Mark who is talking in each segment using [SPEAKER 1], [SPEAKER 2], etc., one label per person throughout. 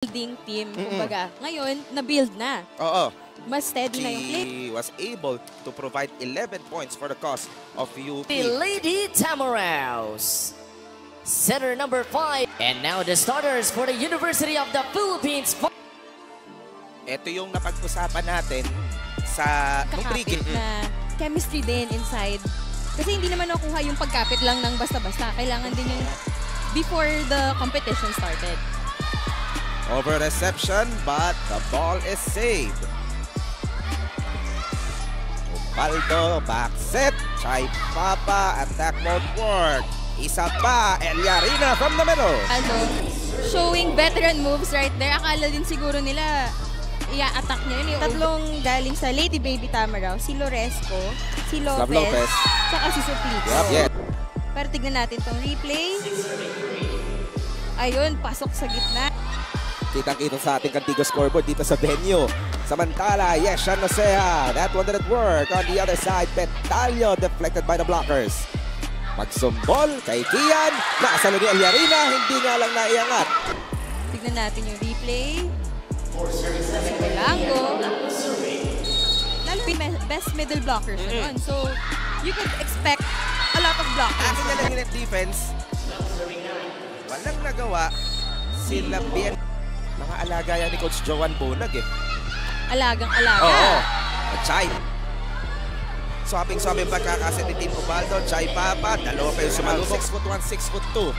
[SPEAKER 1] building team, kumbaga. Ngayon, na-build na.
[SPEAKER 2] Oo.
[SPEAKER 1] Mas steady na yung play.
[SPEAKER 2] She was able to provide 11 points for the cause of UP.
[SPEAKER 3] The Lady Tamaraos, center number 5. And now the starters for the University of the Philippines.
[SPEAKER 2] Ito yung napag-usapan natin sa
[SPEAKER 1] Kakapit na chemistry din inside. Kasi hindi naman nakuha yung pagkapit lang ng basta-basta. Kailangan din yung before the competition started.
[SPEAKER 2] Over reception, but the ball is saved. Baldo, back set. Chai Papa, attack mode work. Isa pa, Eliarina from the middle.
[SPEAKER 1] Also, showing veteran moves right there. Akala din siguro nila i-attack niya yun. Yung tatlong galing sa Lady Baby Tamaraw, si Loresco, si Lopez, saka si Suplico.
[SPEAKER 2] Yep.
[SPEAKER 1] Pero tignan natin tong replay. Ayun, pasok sa gitna.
[SPEAKER 2] Kitang-kita sa ating Kantigo scoreboard dito sa venue. Samantala, yes, Sean Nosea. That one didn't work. On the other side, Petalio deflected by the blockers. Magsumbol kay Kian. Nakasalo ni Eliarina, hindi nga lang naiangat.
[SPEAKER 1] Tignan natin yung replay. Lango. Lalo best middle blockers naman. So, you could expect a lot of blockers.
[SPEAKER 2] Akin na lang yung defense. Walang nagawa. Sila bien. Mga alaga yan ni Coach Joan Bonag eh.
[SPEAKER 1] Alagang-alaga.
[SPEAKER 2] Oo. Chay. Swapping pagkakaset ni Team Ubaldo. Chay Papa. Dalawa pa yung sumalubok. 6'1", 6'2".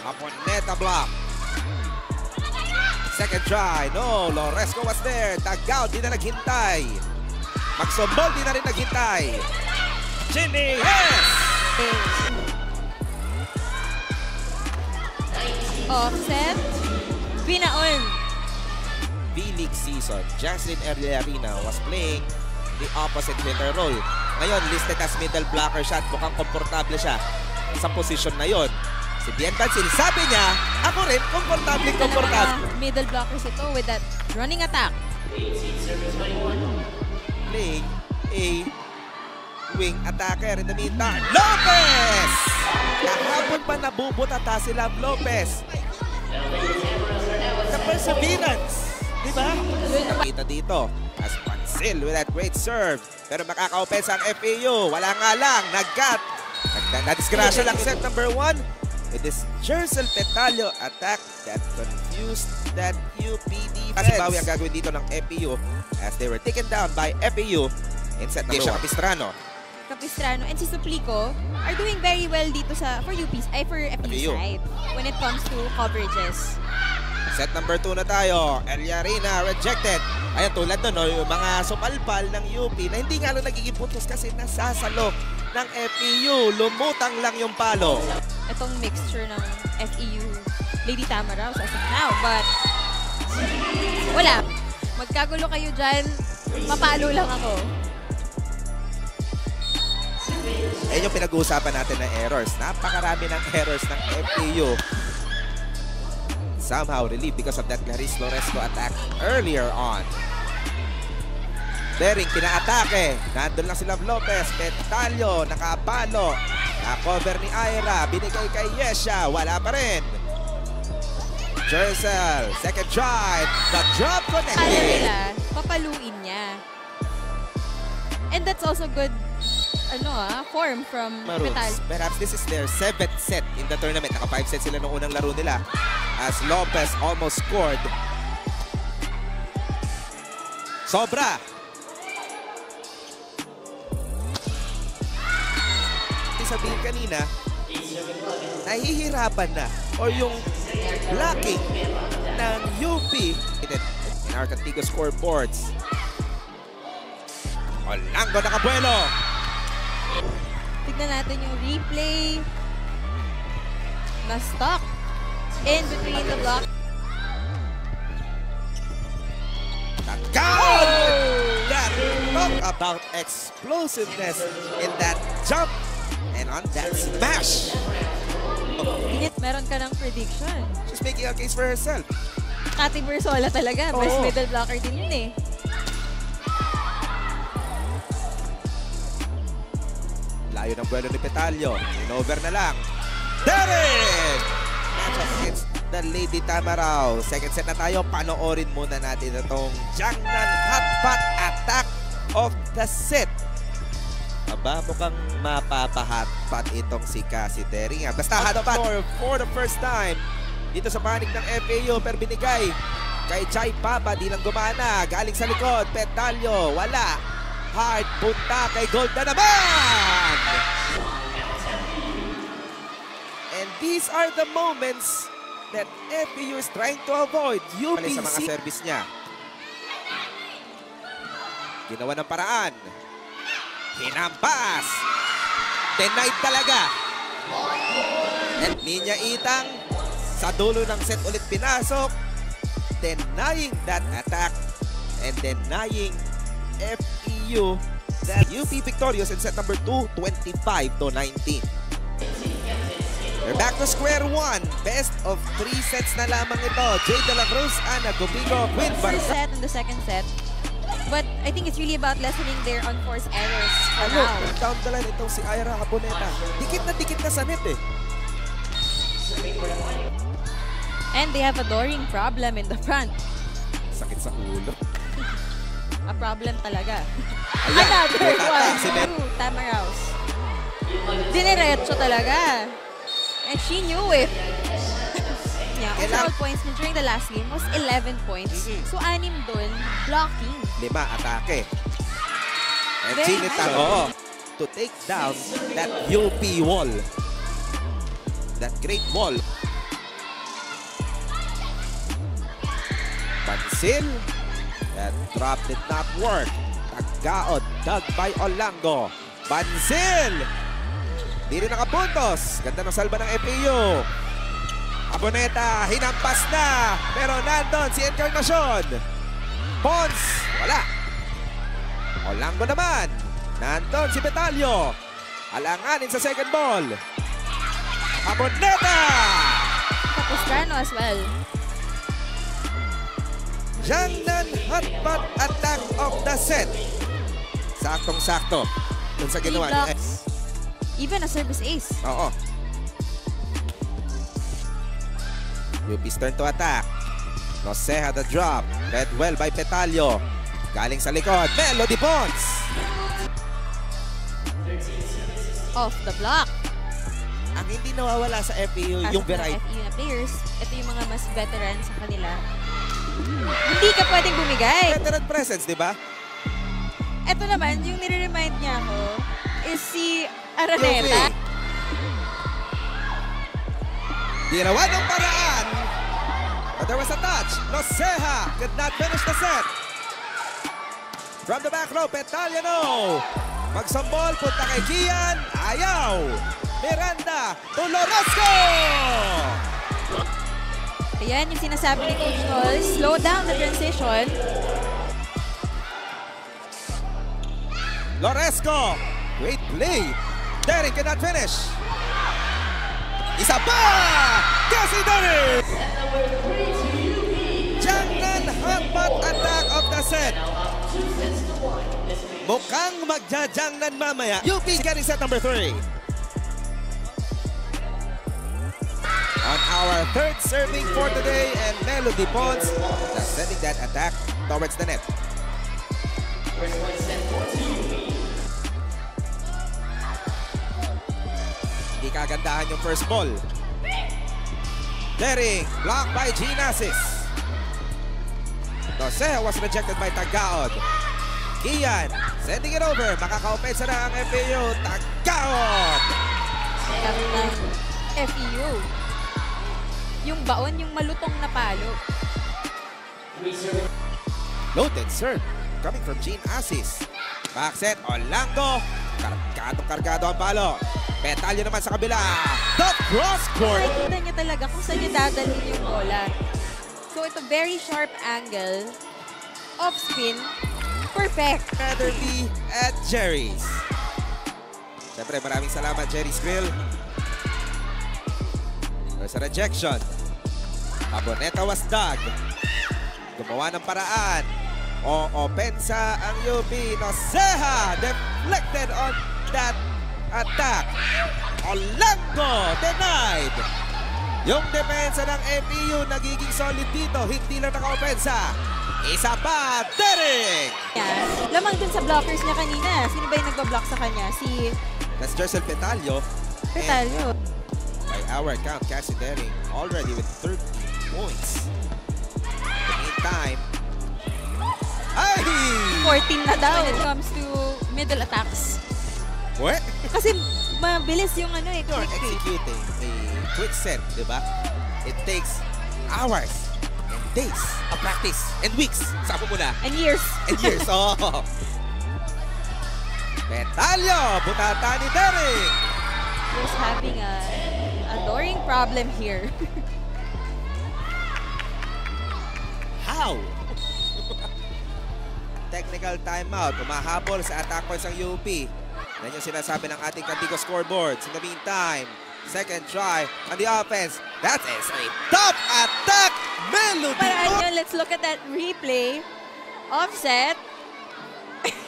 [SPEAKER 2] Upon meta block. Second try. No, Loresco was there. Tagaw, di na naghintay. Magsumbol, di na rin naghintay. Ginny, yes!
[SPEAKER 1] Offset. Binaon.
[SPEAKER 2] B-League season, Jaslyn Eliarina was playing the opposite hitter role. Ngayon, listed as middle blocker siya at mukhang komportable siya sa posisyon na yon. Si Bien Bansil, sabi niya, ako rin, komportable.
[SPEAKER 1] Middle blockers ito with that running attack.
[SPEAKER 2] Playing a wing attacker in the meantime. Lopez! Kahapon pa nabubutata si Love Lopez. The perseverance. Diba? Nakita dito. As Bansil with that great serve. Pero makaka-opensa ang FAU. Wala nga lang. Nag-cut. Nadisgrasya lang set number 1. With this Jerzel Petalio attack that confused that UP defense. Kasi bawi ang gagawin dito ng FAU as they were taken down by FAU in set number 1.
[SPEAKER 1] Capistrano and si Suplico are doing very well dito for FAU side when it comes to coverages.
[SPEAKER 2] Set number 2 na tayo. Eliarina rejected. Ayan, tulad nun, no, yung mga supalpal ng UP na hindi nga lang nagiging putos kasi nasasalo ng FAU. Lumutang lang yung palo.
[SPEAKER 1] Itong mixture ng FAU Lady Tamaraw as of now, but wala. Magkagulo kayo dyan, mapalo lang ako.
[SPEAKER 2] Ayan yung pinag-uusapan natin ng errors. Napakarami ng errors ng FAU. Somehow relieved because of that Clarice Loresco attack earlier on. Bering, pina-atake. Nandun lang si Love Lopez. Petalio, nakapalo. Na-cover ni Ira. Binigay kay Yesha. Wala pa rin. Jerzel, second try. The drop connected.
[SPEAKER 1] Kaya nila, papaluin niya. And that's also good form from Petalio.
[SPEAKER 2] Perhaps this is their 7th set in the tournament. Naka 5 sets sila noong unang laro nila. As Lopez almost scored. Sobra. Sabihin kanina, nahihirapan na or yung blocking ng UP in our Kantigo scoreboards. Olango nakabuelo.
[SPEAKER 1] Tignan natin yung replay. Na-stuck in between the block.
[SPEAKER 2] Tagaw! That talk about explosiveness in that jump and on that smash.
[SPEAKER 1] Meron ka ng prediction.
[SPEAKER 2] She's making a case for herself.
[SPEAKER 1] Kati Bersola talaga. Best middle blocker din yun eh.
[SPEAKER 2] Layo ng buwelo ni Petalio. In-over na lang. Derek! matchup against the Lady Tamaraw. Second set na tayo. Panoorin muna natin itong Jiangnan Hotpot attack of the set. Aba, mukhang mapapahotpot itong si Cassie Terry. Basta hotpot for the first time dito sa panig ng FAU. Pero binigay kay Chai Papa, di lang gumana. Galing sa likod, Petalyo, wala. Hard, punta kay Golda naman! And these are the moments that FAU is trying to avoid. UPC sa mga service niya. Ginawa ng paraan. Hinampas! Denied talaga. And Ninya Itang sa dulo ng set ulit pinasok. Denying that attack and denying FEU that UP victorious in set number 2, 25-19. We're back to square one. Best of 3 sets na lamang ito. Jade De La Cruz, Ana Gobigo, Quinn Barca.
[SPEAKER 1] First set and the second set. But I think it's really about lessening their unforced errors for now.
[SPEAKER 2] Down the line itong si Ira Caboneta. Dikit na sa net eh.
[SPEAKER 1] And they have a Doring problem in the front.
[SPEAKER 2] Sakit sa ulo.
[SPEAKER 1] A problem talaga.
[SPEAKER 2] Ayan,
[SPEAKER 1] Another one.
[SPEAKER 2] si
[SPEAKER 1] Tamaraws. Diniretso talaga. And she knew it. Yeah, overall points niya during the last game was 11 points. So 6 dun, blocking.
[SPEAKER 2] 5 atake. And
[SPEAKER 1] Very
[SPEAKER 2] Chinita to take down that UP wall. That great wall. Pansil. That drop did not work. Tagaod, dug by Olango. Pansil. Di rin nakapuntos. Ganda ng salba ng FAU. Caboneta, hinampas na. Pero nandun si Encarnacion. Pons, wala. Olango naman. Nandun si Petalyo. Alanganin sa second ball. Caboneta!
[SPEAKER 1] Capistrano as well.
[SPEAKER 2] Jiangnan Hotpot attack of the set. Saktong-sakto. Dun sa ginawa niya.
[SPEAKER 1] Even a service ace.
[SPEAKER 2] Oo. UP's turn to attack. Noceja the drop. Read well by Petalyo. Galing sa likod. Melody Pons.
[SPEAKER 1] Off the block.
[SPEAKER 2] Ang hindi nawawala sa FAU, yung variety.
[SPEAKER 1] FAU na players, ito yung mga mas veteran sa kanila. Hindi ka pwedeng bumigay.
[SPEAKER 2] Veteran presence, di ba?
[SPEAKER 1] Ito naman, yung nire-remind niya ako is si Araneta.
[SPEAKER 2] Ginawa ng paraan. But there was a touch. Noceja could not finish the set. From the back row, Petalyo no. Magsambol, punta kay Gian. Ayaw. Miranda to Lorosco.
[SPEAKER 1] Ayan yung sinasabi ni Coach Noel. Slow down the transition.
[SPEAKER 2] Loresco. Great play. Derek cannot finish. Isa pa! Cassie Derek! Jiangnan Hotpot attack of the set. Mukhang magja-Jiangnan mamaya. UP getting set number 3. On our third serving for today, and Melody Pons sending that attack towards the net. Hindi kagandahan yung first ball. Dering, blocked by Ginasis. Noceja was rejected by Tagaod. Kian, sending it over. Makaka-opensa na ang FAU. Tagaod!
[SPEAKER 1] Captain FEU. Yung baon, yung malutong na palo.
[SPEAKER 2] Loaded serve coming from Jean Asis. Back set, Olango. Kargadong-kargado ang palo. Petalyo naman sa kabila. The cross court.
[SPEAKER 1] Kita niya talaga kung saan niya dadalhin yung bola. So ito, very sharp angle. Off spin. Perfect.
[SPEAKER 2] Rather be at Jerry's. Siyempre, maraming salamat, Jerry's Grill. There's a rejection. Caboneta was dug. Gumawa ng paraan. O-opensa ang UP. Noceja deflected on that attack. Olango denied. Yung depensa ng FEU nagiging solid dito. Hindi lang naka-opensa. Isa pa, Derek!
[SPEAKER 1] Yeah. Lamang dun sa blockers niya kanina. Sino ba yung nagbablock sa kanya? Si
[SPEAKER 2] That's Jercel Petalio.
[SPEAKER 1] Petalio.
[SPEAKER 2] By our count, Cassie Derek already with 13 points. In the meantime, ay!
[SPEAKER 1] 14 na daw when it comes to middle attacks.
[SPEAKER 2] What?
[SPEAKER 1] Kasi mabilis yung ano eh.
[SPEAKER 2] You're
[SPEAKER 1] quick eh.
[SPEAKER 2] executing a quick set, di ba? It takes hours and days of practice and weeks. Sapo mo na.
[SPEAKER 1] And years.
[SPEAKER 2] And years. Oh. Petalio, butata ni Derek.
[SPEAKER 1] Was having a adoring problem here.
[SPEAKER 2] How? Technical timeout. Umahabol sa attack points ang UP. Yan yung sinasabi ng ating Kandigo scoreboards. In the meantime, second try on the offense. That is a top attack. Melody.
[SPEAKER 1] Parang let's look at that replay. Offset.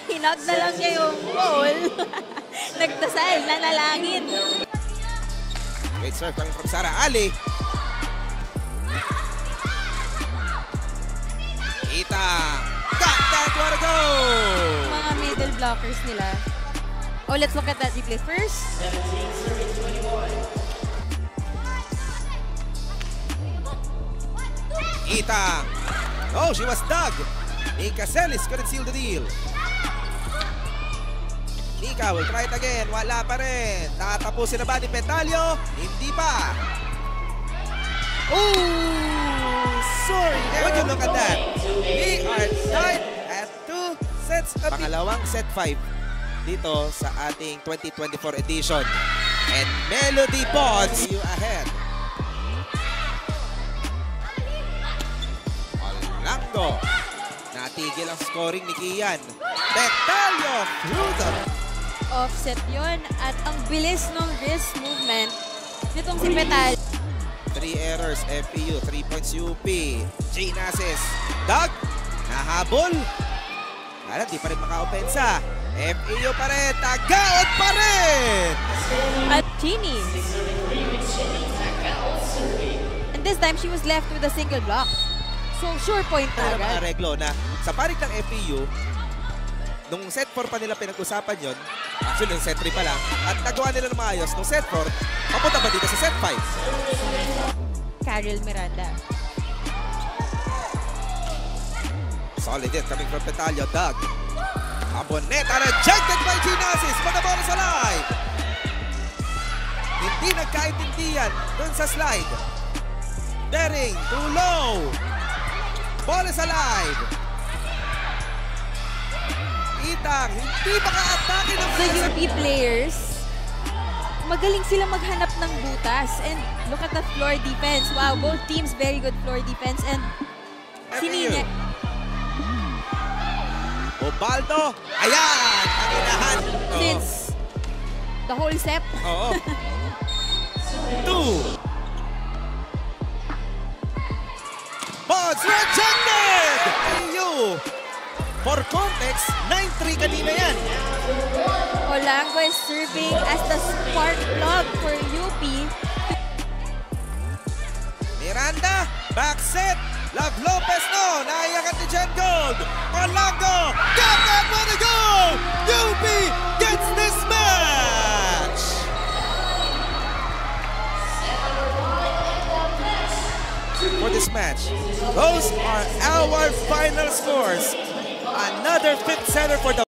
[SPEAKER 1] Hinag na lang niya yung goal. Nagdasal, nanalangin.
[SPEAKER 2] Great serve coming from Sarah Ali. Ita. Got that one to go.
[SPEAKER 1] Mga middle blockers nila. Oh, let's look at that replay first.
[SPEAKER 2] Ita. Oh, she was dug. Nika Celis couldn't seal the deal. Nika will try it again. Wala pa rin. Tatapusin na ba ni Petalio? Hindi pa. Oh, sorry. Would you look at that? We are tied at 2 sets. Pangalawang set 5 dito sa ating 2024 edition. And Melody Bonds you ahead. Olango. Natigil ang scoring ni Kian. Petalio through the
[SPEAKER 1] Offset yon at ang bilis ng wrist movement nitong si Petalio.
[SPEAKER 2] 3 errors, FEU, 3 points UP. Ginasis, Doug, nahabol. Kala, di pa rin maka-opensa. FEU pa rin, tagaod pa rin!
[SPEAKER 1] At Genie. And this time, she was left with a single block. So, sure point na
[SPEAKER 2] Para
[SPEAKER 1] agad.
[SPEAKER 2] makareglo na sa panig ng FEU, nung set 4 pa nila pinag-usapan yon, actually nung set 3 pa lang, at nagawa nila ng maayos nung set 4, papunta ba dito sa set 5?
[SPEAKER 1] Carol Miranda.
[SPEAKER 2] Solid hit coming from Petalio, Doug. Aboneta rejected by Ginasis, patabono sa live. Hindi nagkaintindihan dun sa slide. Daring, too low. Ball is alive. Itang, hindi maka-atake ng
[SPEAKER 1] The UP players, magaling sila maghanap ng butas. And look at the floor defense. Wow, both teams very good floor defense. And Sinina.
[SPEAKER 2] Obaldo, ayan, ang inahan.
[SPEAKER 1] Since the whole set.
[SPEAKER 2] Oo. 2. Bonds rejected! FEU. For context, 9-3 kanina yan.
[SPEAKER 1] Olango is serving as the spark plug for UP.
[SPEAKER 2] Miranda, back set. Love Lopez, no. Naiyakan ni Jen Gold. Olango, got that one to go. UP gets this match. For this match, those are our final scores. Another 5th setter for the